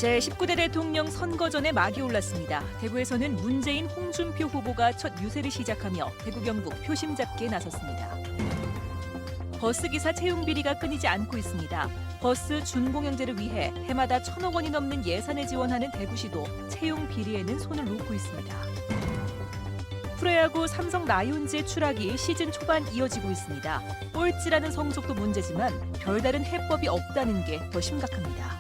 제19대 대통령 선거 전에 막이 올랐습니다. 대구에서는 문재인, 홍준표 후보가 첫 유세를 시작하며 대구 경북 표심 잡기에 나섰습니다. 버스기사 채용 비리가 끊이지 않고 있습니다. 버스 준공영제를 위해 해마다 1,000억 원이 넘는 예산을 지원하는 대구시도 채용 비리에는 손을 놓고 있습니다. 프로야구 삼성 라이온즈의 추락이 시즌 초반 이어지고 있습니다. 꼴찌라는 성적도 문제지만 별다른 해법이 없다는 게 더 심각합니다.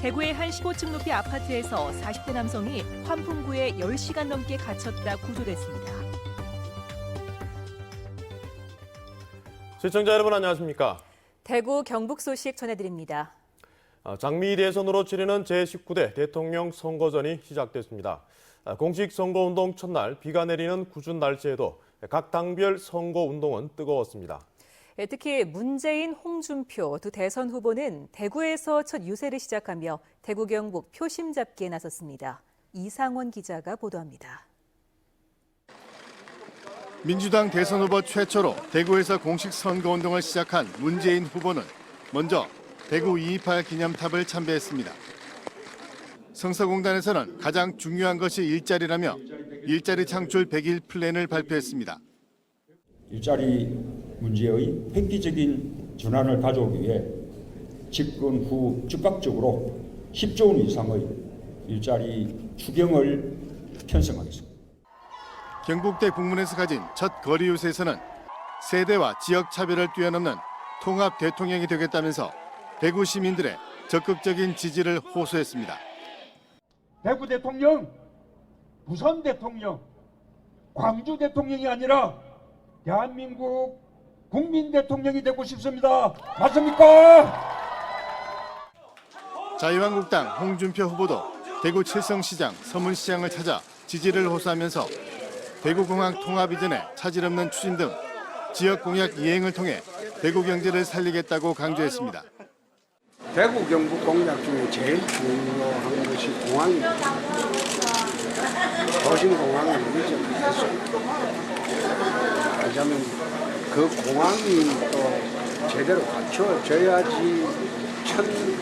대구의 한 15층 높이 아파트에서 40대 남성이 환풍구에 10시간 넘게 갇혔다 구조됐습니다. 시청자 여러분 안녕하십니까? 대구 경북 소식 전해드립니다. 장미 대선으로 치르는 제19대 대통령 선거전이 시작됐습니다. 공식 선거운동 첫날 비가 내리는 궂은 날씨에도 각 당별 선거운동은 뜨거웠습니다. 특히 문재인, 홍준표 두 대선 후보는 대구에서 첫 유세를 시작하며 대구 경북 표심 잡기에 나섰습니다. 이상원 기자가 보도합니다. 민주당 대선 후보 최초로 대구에서 공식 선거운동을 시작한 문재인 후보는 먼저 대구 228 기념탑을 참배했습니다. 성서공단에서는 가장 중요한 것이 일자리라며 일자리 창출 100일 플랜을 발표했습니다. 일자리 문제의 획기적인 전환을 가져오기 위해 집권 후 즉각적으로 10조 원 이상의 일자리 추경을 편성하겠습니다. 경북대 북문에서 가진 첫 거리 유세에서는 세대와 지역 차별을 뛰어넘는 통합 대통령이 되겠다면서 대구 시민들의 적극적인 지지를 호소했습니다. 대구 대통령, 부산 대통령, 광주 대통령이 아니라 대한민국 국민 대통령이 되고 싶습니다. 맞습니까? 자유한국당 홍준표 후보도 대구 칠성시장, 서문시장을 찾아 지지를 호소하면서 대구공항 통합 이전에 차질 없는 추진 등 지역 공약 이행을 통해 대구 경제를 살리겠다고 강조했습니다. 대구 경북 공약 중에 제일 중요한 것이 공항입니다. 도심 공항을 유지하겠습니다. 왜냐하면 그 공항이 또 제대로 갖춰져야지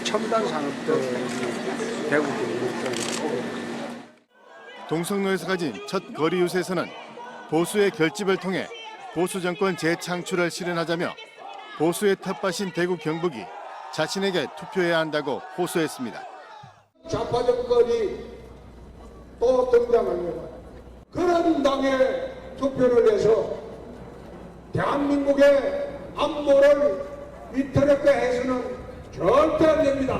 첨단 산업들이 대구 경북 쪽으로 오게 됩니다. 동성로에서 가진 첫 거리 유세에서는 보수의 결집을 통해 보수 정권 재창출을 실현하자며 보수의 텃밭인 대구 경북이 자신에게 투표해야 한다고 호소했습니다. 좌파 정권이 또 등장하면 그런 당에 투표를 해서 대한민국의 안보를 위태롭게 해서는 절대 안 됩니다.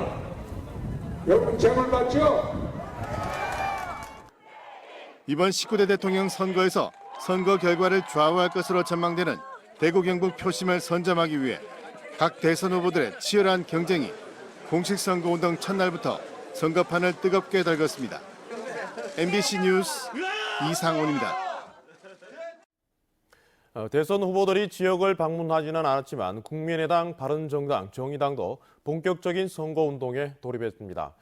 여러분 제발 맞죠? 이번 19대 대통령 선거에서 선거 결과를 좌우할 것으로 전망되는 대구 경북 표심을 선점하기 위해 각 대선 후보들의 치열한 경쟁이 공식 선거운동 첫날부터 선거판을 뜨겁게 달궜습니다. MBC 뉴스 이상훈입니다. 대선 후보들이 지역을 방문하지는 않았지만 국민의당, 바른정당, 정의당도 본격적인 선거운동에 돌입했습니다.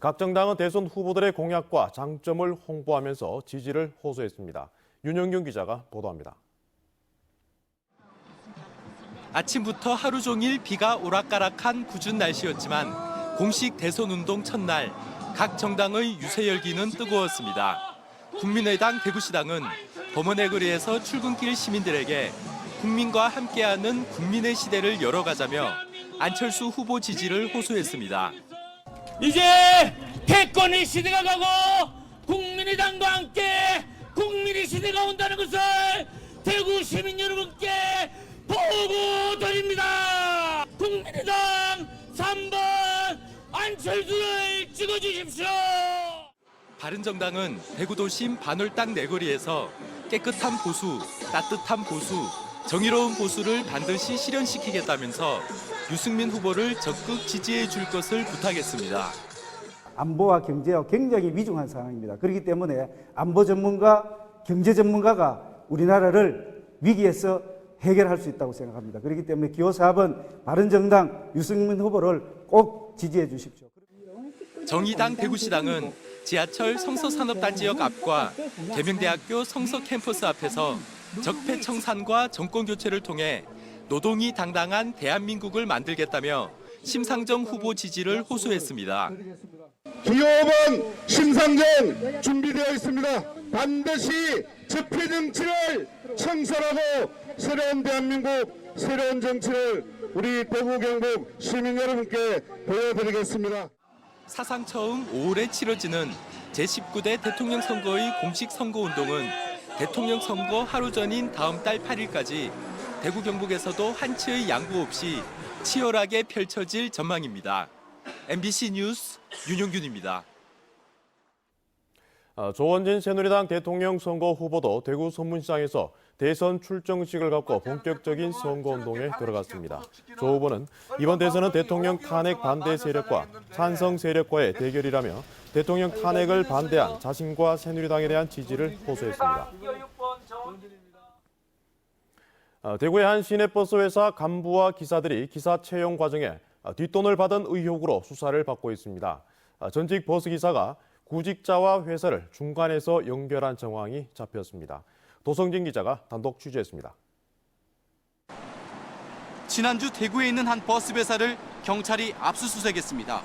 각 정당은 대선 후보들의 공약과 장점을 홍보하면서 지지를 호소했습니다. 윤영균 기자가 보도합니다. 아침부터 하루 종일 비가 오락가락한 궂은 날씨였지만 공식 대선 운동 첫날 각 정당의 유세 열기는 뜨거웠습니다. 국민의당 대구시당은 범원의 거리에서 출근길 시민들에게 국민과 함께하는 국민의 시대를 열어가자며 안철수 후보 지지를 호소했습니다. 이제 패권의 시대가 가고 국민의당과 함께 국민의 시대가 온다는 것을 대구 시민 여러분께 보고 드립니다. 국민의당 3번 안철수를 찍어주십시오. 바른정당은 대구도심 반월당 내거리에서 깨끗한 보수, 따뜻한 보수, 정의로운 보수를 반드시 실현시키겠다면서 유승민 후보를 적극 지지해 줄 것을 부탁했습니다. 안보와 경제와 굉장히 위중한 상황입니다. 그렇기 때문에 안보 전문가, 경제 전문가가 우리나라를 위기에서 해결할 수 있다고 생각합니다. 그렇기 때문에 기호 4번 바른정당 유승민 후보를 꼭 지지해 주십시오. 정의당 대구시당은 지하철 성서산업단지역 앞과 계명대학교 성서 캠퍼스 앞에서 적폐청산과 정권교체를 통해 노동이 당당한 대한민국을 만들겠다며 심상정 후보 지지를 호소했습니다. 기호번 심상정 준비되어 있습니다. 반드시 적폐 정치를 청산하고 새로운 대한민국, 새로운 정치를 우리 대구 경북 시민 여러분께 보여드리겠습니다. 사상 처음 5월에 치러지는 제19대 대통령 선거의 공식 선거운동은 대통령 선거 하루 전인 다음 달 8일까지 대구 경북에서도 한치의 양보 없이 치열하게 펼쳐질 전망입니다. MBC 뉴스 윤용균입니다. 조원진 새누리당 대통령 선거 후보도 대구 선문시장에서 대선 출정식을 갖고 본격적인 선거운동에 들어갔습니다. 조 후보는 이번 대선은 대통령 탄핵 반대 세력과 찬성 세력과의 대결이라며 대통령 탄핵을 반대한 자신과 새누리당에 대한 지지를 호소했습니다. 대구의 한 시내버스 회사 간부와 기사들이 기사 채용 과정에 뒷돈을 받은 의혹으로 수사를 받고 있습니다. 전직 버스기사가 구직자와 회사를 중간에서 연결한 정황이 잡혔습니다. 도성진 기자가 단독 취재했습니다. 지난주 대구에 있는 한 버스 회사를 경찰이 압수수색했습니다.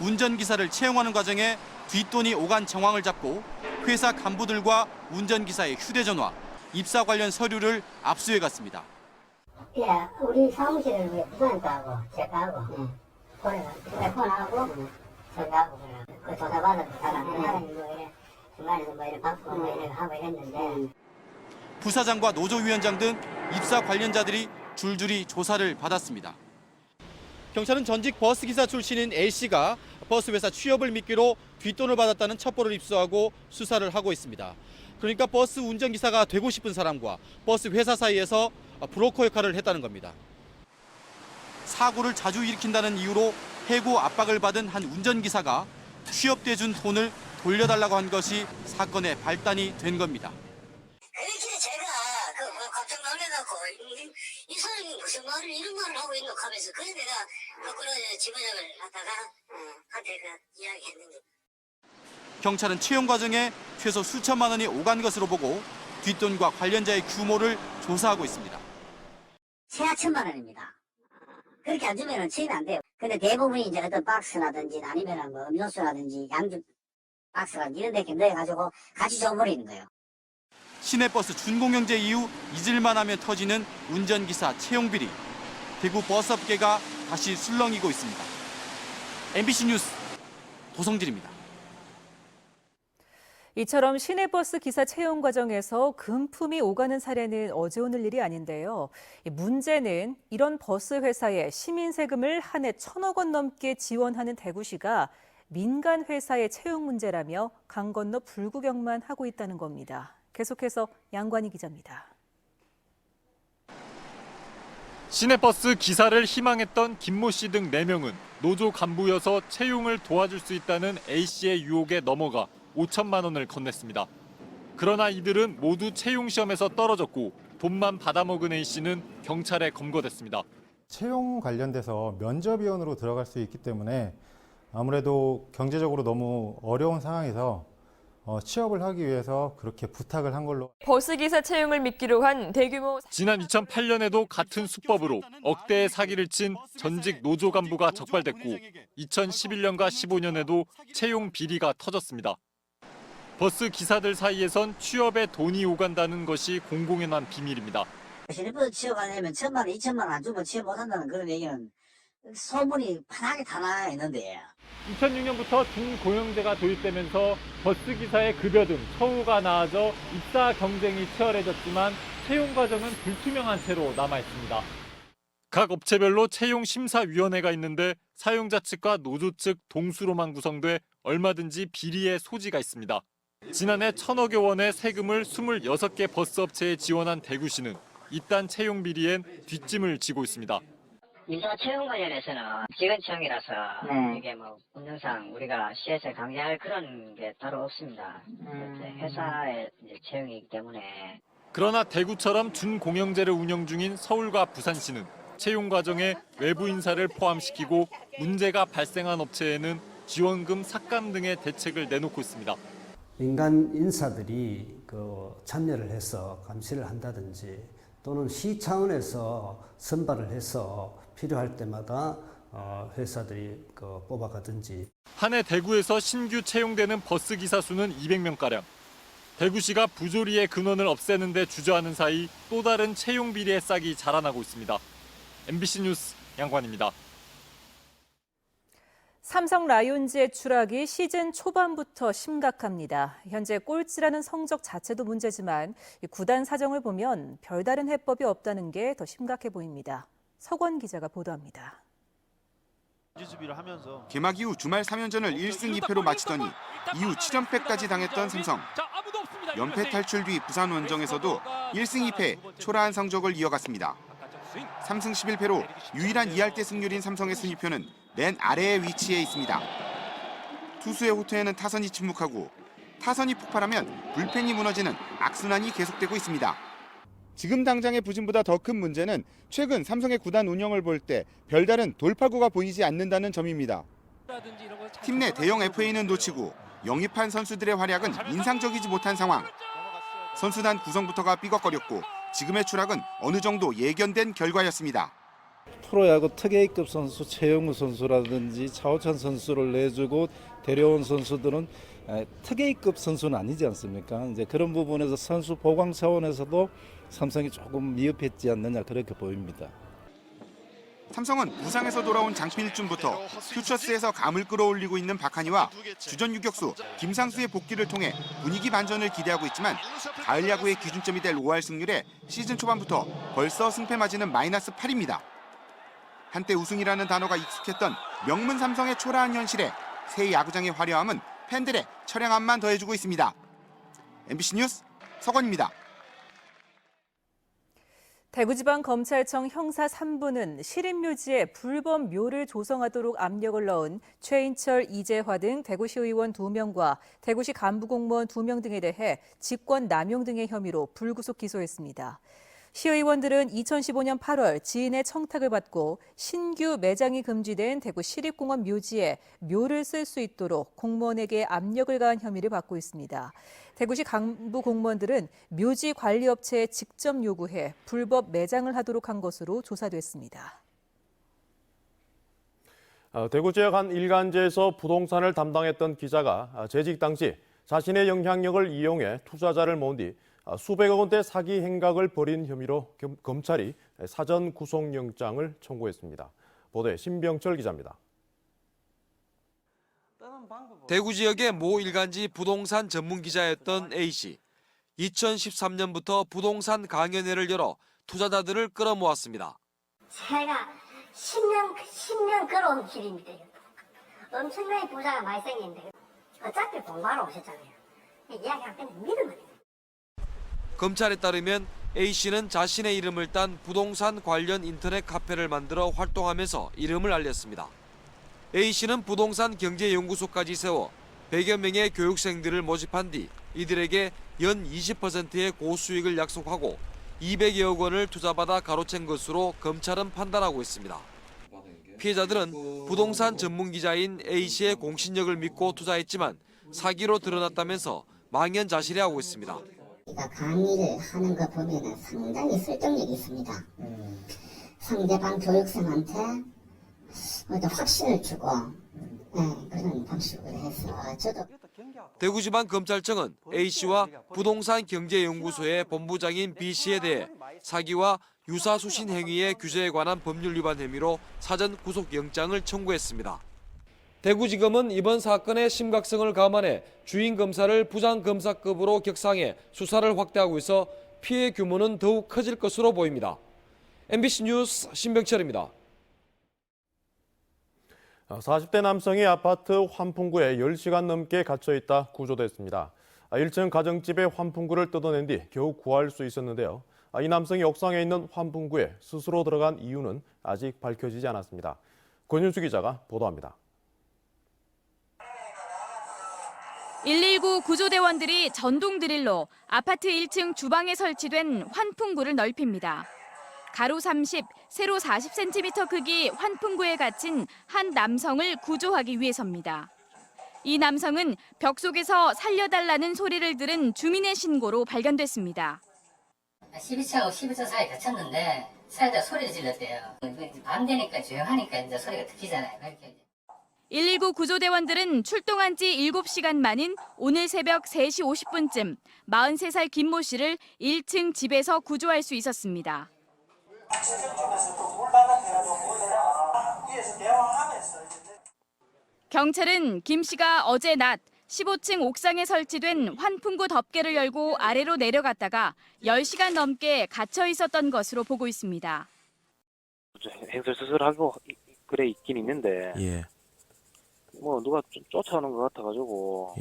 운전기사를 채용하는 과정에 뒷돈이 오간 정황을 잡고 회사 간부들과 운전기사의 휴대전화, 입사 관련 서류를 압수해갔습니다. 예, 우리 사무실을 부산하고 제가하고 telefon하고 저하고 그 조사받은 사람이 중간에서 이렇게 받고 이렇게 하고 이랬는데 부사장과 노조위원장 등 입사 관련자들이 줄줄이 조사를 받았습니다. 경찰은 전직 버스기사 출신인 A씨가 버스회사 취업을 미끼로 뒷돈을 받았다는 첩보를 입수하고 수사를 하고 있습니다. 그러니까 버스 운전기사가 되고 싶은 사람과 버스 회사 사이에서 브로커 역할을 했다는 겁니다. 사고를 자주 일으킨다는 이유로 해고 압박을 받은 한 운전기사가 취업돼 준 돈을 돌려달라고 한 것이 사건의 발단이 된 겁니다. 그렇게 제가 갑자기 놀래갖고 이 사람이 무슨 말을 이런 말을 하고 있노 하면서 그래 내가 거꾸로 지부장을 갖다가 한테 이야기했는데 경찰은 채용 과정에 최소 수천만 원이 오간 것으로 보고 뒷돈과 관련자의 규모를 조사하고 있습니다. 최하 1,000만 원입니다. 그렇게 안 주면은 취입이 안 돼요. 근데 대부분이 이제 어떤 박스라든지 아니면은 뭐 음료수라든지 양주 박스가 이런 데 넣어가지고 같이 줘버리는 거예요. 시내버스 준공영제 이후 잊을만 하면 터지는 운전기사 채용 비리. 대구 버스업계가 다시 술렁이고 있습니다. MBC 뉴스 도성진입니다. 이처럼 시내버스 기사 채용 과정에서 금품이 오가는 사례는 어제 오늘 일이 아닌데요. 문제는 이런 버스 회사에 시민 세금을 한 해 1,000억 원 넘게 지원하는 대구시가 민간 회사의 채용 문제라며 강 건너 불구경만 하고 있다는 겁니다. 계속해서 양관희 기자입니다. 시내버스 기사를 희망했던 김모 씨 등 4명은 노조 간부여서 채용을 도와줄 수 있다는 A씨의 유혹에 넘어가 5천만 원을 건넸습니다. 그러나 이들은 모두 채용 시험에서 떨어졌고 돈만 받아먹은 A씨는 경찰에 검거됐습니다. 채용 관련돼서 면접위원으로 들어갈 수 있기 때문에 아무래도 경제적으로 너무 어려운 상황에서 취업을 하기 위해서 그렇게 부탁을 한 걸로. 버스기사 채용을 미끼로 한 대규모. 지난 2008년에도 같은 수법으로 억대의 사기를 친 전직 노조 간부가 적발됐고 2011년과 15년에도 채용 비리가 터졌습니다. 버스 기사들 사이에선 취업에 돈이 오간다는 것이 공공연한 비밀입니다. 시내버스 취업 안 하면 1,000만 원, 2,000만 원 안 주면 취업 못한다는 그런 얘기는 소문이 파닥에 타나 있는데. 2006년부터 준고용제가 도입되면서 버스기사의 급여 등 처우가 나아져 입사 경쟁이 치열해졌지만 채용 과정은 불투명한 채로 남아있습니다. 각 업체별로 채용심사위원회가 있는데 사용자 측과 노조 측 동수로만 구성돼 얼마든지 비리의 소지가 있습니다. 지난해 1,000억여 원의 세금을 26개 버스업체에 지원한 대구시는 이딴 채용 비리엔 뒷짐을 지고 있습니다. 민사 채용 관련해서는 직원 채용이라서 이게 뭐 법령상 우리가 시에서 강제할 그런 게 따로 없습니다. 회사의 채용이기 때문에. 그러나 대구처럼 준공영제를 운영 중인 서울과 부산시는 채용 과정에 외부 인사를 포함시키고 문제가 발생한 업체에는 지원금 삭감 등의 대책을 내놓고 있습니다. 민간 인사들이 참여를 해서 감시를 한다든지 또는 시 차원에서 선발을 해서 필요할 때마다 회사들이 뽑아가든지. 한 해 대구에서 신규 채용되는 버스 기사 수는 200명가량. 대구시가 부조리의 근원을 없애는 데 주저하는 사이 또 다른 채용 비리의 싹이 자라나고 있습니다. MBC 뉴스 양관입니다. 삼성 라이온즈의 추락이 시즌 초반부터 심각합니다. 현재 꼴찌라는 성적 자체도 문제지만 구단 사정을 보면 별다른 해법이 없다는 게 더 심각해 보입니다. 서권 기자가 보도합니다. 개막 이후 주말 3연전을 1승 2패로 마치더니 이후 7연패까지 당했던 삼성. 연패 탈출 뒤 부산 원정에서도 1승 2패 초라한 성적을 이어갔습니다. 3승 11패로 유일한 2할대 승률인 삼성의 순위표는 맨 아래에 위치해 있습니다. 투수의 호투에는 타선이 침묵하고 타선이 폭발하면 불펜이 무너지는 악순환이 계속되고 있습니다. 지금 당장의 부진보다 더 큰 문제는 최근 삼성의 구단 운영을 볼 때 별다른 돌파구가 보이지 않는다는 점입니다. 팀 내 대형 FA는 놓치고 영입한 선수들의 활약은 인상적이지 못한 상황. 선수단 구성부터가 삐걱거렸고 지금의 추락은 어느 정도 예견된 결과였습니다. 프로야구 특A급 선수 최영우 선수라든지 차우찬 선수를 내주고 데려온 선수들은 특A급 선수는 아니지 않습니까? 이제 그런 부분에서 선수 보강 차원에서도 삼성이 조금 미흡했지 않느냐 그렇게 보입니다. 삼성은 부상에서 돌아온 장필준부터 퓨처스에서 감을 끌어올리고 있는 박한희와 주전 유격수 김상수의 복귀를 통해 분위기 반전을 기대하고 있지만 가을 야구의 기준점이 될 5할 승률에 시즌 초반부터 벌써 승패 마진은 -8입니다. 한때 우승이라는 단어가 익숙했던 명문 삼성의 초라한 현실에 새 야구장의 화려함은 팬들의 처량함만 더해주고 있습니다. MBC 뉴스 서건입니다. 대구지방검찰청 형사 3부는 시립묘지에 불법 묘를 조성하도록 압력을 넣은 최인철, 이재화 등 대구시 의원 2명과 대구시 간부 공무원 2명 등에 대해 직권 남용 등의 혐의로 불구속 기소했습니다. 시의원들은 2015년 8월 지인의 청탁을 받고 신규 매장이 금지된 대구 시립공원 묘지에 묘를 쓸 수 있도록 공무원에게 압력을 가한 혐의를 받고 있습니다. 대구시 간부 공무원들은 묘지 관리업체에 직접 요구해 불법 매장을 하도록 한 것으로 조사됐습니다. 대구 지역 한 일간지에서 부동산을 담당했던 기자가 재직 당시 자신의 영향력을 이용해 투자자를 모은 뒤 수백억 원대 사기 행각을 벌인 혐의로 검찰이 사전 구속영장을 청구했습니다. 보도에 신병철 기자입니다. 대구 지역의 모 일간지 부동산 전문 기자였던 A씨. 2013년부터 부동산 강연회를 열어 투자자들을 끌어모았습니다. 제가 10년 걸어온 길입니다. 엄청나게 부자가 많이 생겼는데 어차피 공부하러 오셨잖아요. 이야기할 때는 믿으면 돼요. 검찰에 따르면 A씨는 자신의 이름을 딴 부동산 관련 인터넷 카페를 만들어 활동하면서 이름을 알렸습니다. A씨는 부동산 경제연구소까지 세워 100여 명의 교육생들을 모집한 뒤 이들에게 연 20%의 고수익을 약속하고 200여억 원을 투자받아 가로챈 것으로 검찰은 판단하고 있습니다. 피해자들은 부동산 전문기자인 A씨의 공신력을 믿고 투자했지만 사기로 드러났다면서 망연자실해하고 있습니다. 강의를 하는 거 보면 상당히 설득력이 있습니다. 상대방 교육생한테 확신을 주고 그런 방식으로 해서 저도. 대구지방검찰청은 A씨와 부동산 경제연구소의 본부장인 B씨에 대해 사기와 유사수신 행위의 규제에 관한 법률 위반 혐의로 사전 구속영장을 청구했습니다. 대구지검은 이번 사건의 심각성을 감안해 주인 검사를 부장검사급으로 격상해 수사를 확대하고 있어 피해 규모는 더욱 커질 것으로 보입니다. MBC 뉴스 신병철입니다. 40대 남성이 아파트 환풍구에 10시간 넘게 갇혀있다 구조됐습니다. 1층 가정집의 환풍구를 뜯어낸 뒤 겨우 구할 수 있었는데요. 이 남성이 옥상에 있는 환풍구에 스스로 들어간 이유는 아직 밝혀지지 않았습니다. 권윤수 기자가 보도합니다. 119 구조대원들이 전동 드릴로 아파트 1층 주방에 설치된 환풍구를 넓힙니다. 가로 30, 세로 40cm 크기 환풍구에 갇힌 한 남성을 구조하기 위해서입니다. 이 남성은 벽 속에서 살려달라는 소리를 들은 주민의 신고로 발견됐습니다. 12층하고 11층 사이에 갇혔는데 살짝 소리를 질렀대요. 밤 되니까 조용하니까 이제 소리가 들리잖아요. 그렇게. 119 구조대원들은 출동한 지 7시간 만인 오늘 새벽 3시 50분쯤 43살 김모 씨를 1층 집에서 구조할 수 있었습니다. 경찰은 김 씨가 어제 낮 15층 옥상에 설치된 환풍구 덮개를 열고 아래로 내려갔다가 10시간 넘게 갇혀 있었던 것으로 보고 있습니다. 횡설수설하고 그래 있긴 있는데 뭐 누가 좀 쫓아오는 것 같아가지고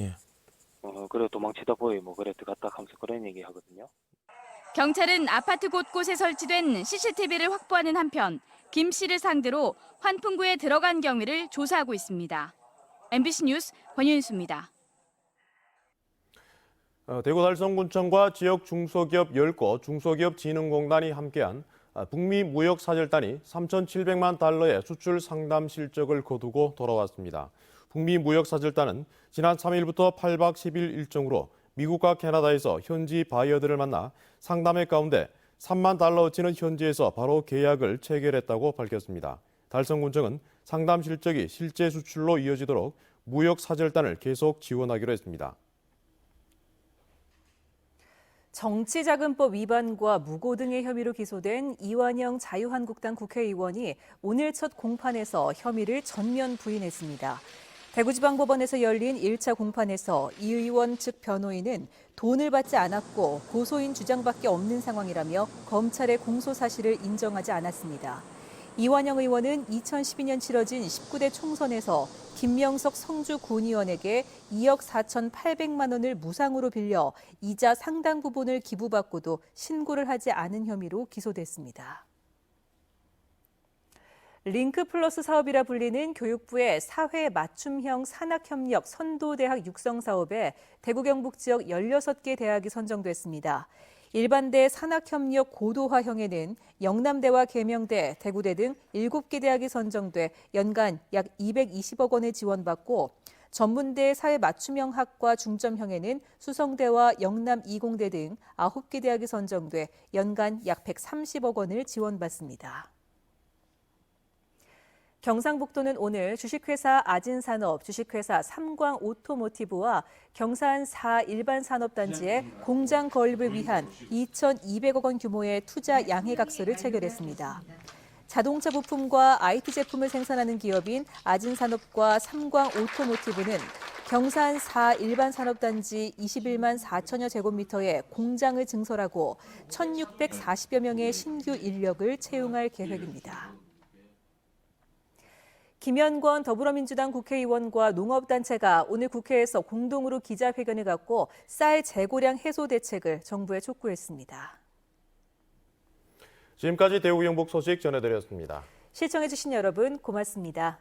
그래 도망치다 보이 뭐 그래 들어갔다 하면서 그런 얘기 하거든요. 경찰은 아파트 곳곳에 설치된 CCTV를 확보하는 한편 김 씨를 상대로 환풍구에 들어간 경위를 조사하고 있습니다. MBC 뉴스 권윤수입니다. 대구 달성군청과 지역 중소기업 10곳 중소기업진흥공단이 함께한 북미 무역사절단이 3,700만 달러의 수출 상담 실적을 거두고 돌아왔습니다. 북미 무역사절단은 지난 3일부터 8박 10일 일정으로 미국과 캐나다에서 현지 바이어들을 만나 상담회 가운데 3만 달러어치는 현지에서 바로 계약을 체결했다고 밝혔습니다. 달성군청은 상담 실적이 실제 수출로 이어지도록 무역사절단을 계속 지원하기로 했습니다. 정치자금법 위반과 무고 등의 혐의로 기소된 이완영 자유한국당 국회의원이 오늘 첫 공판에서 혐의를 전면 부인했습니다. 대구지방법원에서 열린 1차 공판에서 이 의원 측 변호인은 돈을 받지 않았고 고소인 주장밖에 없는 상황이라며 검찰의 공소 사실을 인정하지 않았습니다. 이완영 의원은 2012년 치러진 19대 총선에서 김명석 성주군의원에게 2억 4,800만 원을 무상으로 빌려 이자 상당 부분을 기부받고도 신고를 하지 않은 혐의로 기소됐습니다. 링크 플러스 사업이라 불리는 교육부의 사회 맞춤형 산학협력 선도대학 육성 사업에 대구 경북 지역 16개 대학이 선정됐습니다. 일반대 산학협력 고도화형에는 영남대와 계명대, 대구대 등 7개 대학이 선정돼 연간 약 220억 원을 지원받고 전문대 사회 맞춤형 학과 중점형에는 수성대와 영남 이공대 등 9개 대학이 선정돼 연간 약 130억 원을 지원받습니다. 경상북도는 오늘 주식회사 아진산업, 주식회사 삼광오토모티브와 경산 4일반산업단지에 공장 건립을 위한 2,200억 원 규모의 투자 양해각서를 체결했습니다. 자동차 부품과 IT 제품을 생산하는 기업인 아진산업과 삼광오토모티브는 경산 4일반산업단지 21만 4천여 제곱미터의 공장을 증설하고 1,640여 명의 신규 인력을 채용할 계획입니다. 김현권 더불어민주당 국회의원과 농업단체가 오늘 국회에서 공동으로 기자회견을 갖고 쌀 재고량 해소 대책을 정부에 촉구했습니다. 지금까지 대구 경북 소식 전해드렸습니다. 시청해주신 여러분 고맙습니다.